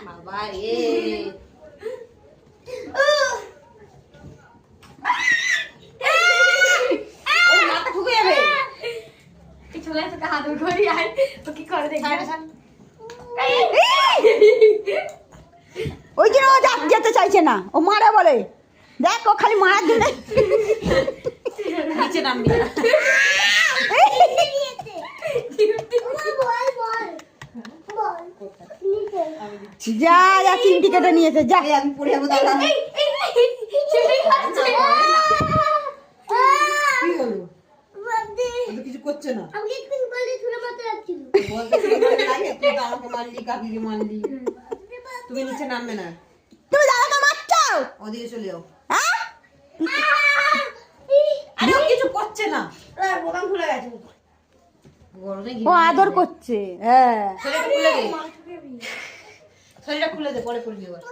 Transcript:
বাবা রে ও মাথা ঠুকে যাবে চলে তোকে হাত ধরি আয় তো কি করে দেখবি ওই জন্য ও যেতে চাইছে না, ও মারে বলে। দেখ ও খালি মারার জন্য নিচে নামবি না। যা যা চিমটি কেটে নিয়েছে যা। আমি পড়ে যাবো দাদা। কি হলো? ও তো কিছু করছে না। বলতে কি করে লাগে? তুই তো আমাকে মারলি, কাকিকে মারলি। তুমি নিচে নামবে না। তুমি দাদাকে মারছো? ওদিকে চলে যাও। হ্যাঁ? আরে ও কিছু করছে না। বোতাম খুলে গেছে গরমে ও আদর করছে। হ্যাঁ শরীরটা খুলে দে। শরীরটা খুলে দে, পরে করবি আবার।